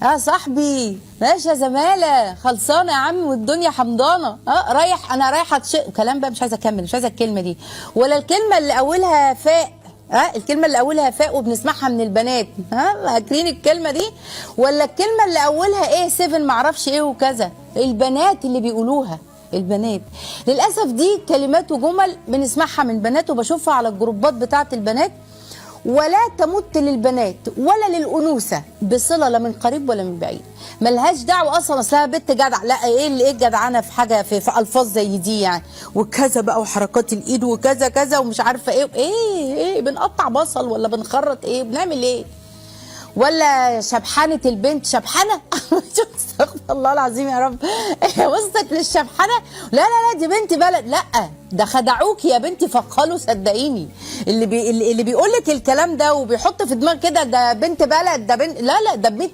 يا صاحبي ماشي يا زماله، خلصانه يا عم والدنيا حمضانه. رايح، انا رايحه كلام بقى، مش عايزه اكمل، مش عايزه الكلمه دي ولا الكلمه اللي اولها فاء. الكلمه اللي اولها فاء وبنسمعها من البنات، فاكرين الكلمه دي؟ ولا الكلمه اللي اولها ايه 7 معرفش ايه وكذا، البنات اللي بيقولوها. البنات للاسف دي كلمات وجمل بنسمعها من بنات وبشوفها على الجروبات بتاعه البنات، ولا تمت للبنات ولا للانوثه بصله، لا من قريب ولا من بعيد. ملهاش دعوه اصلا، اصلها بنت جدع. لا ايه الجدعنه في حاجه في الفاظ زي دي يعني، وكذا بقى وحركات الايد وكذا كذا ومش عارفه ايه بنقطع بصل ولا بنخرط ايه، بنعمل ايه؟ ولا شبحانه البنت شبحانه استغفر الله العظيم يا رب. وصلت للشبحانه؟ لا لا لا، دي بنت بلد. لا ده خدعوكي يا بنتي، فقالوا صدقيني. اللي بيقول لك الكلام ده وبيحط في دماغك كده ده بنت بلد، ده بنت، لا لا، ده بنت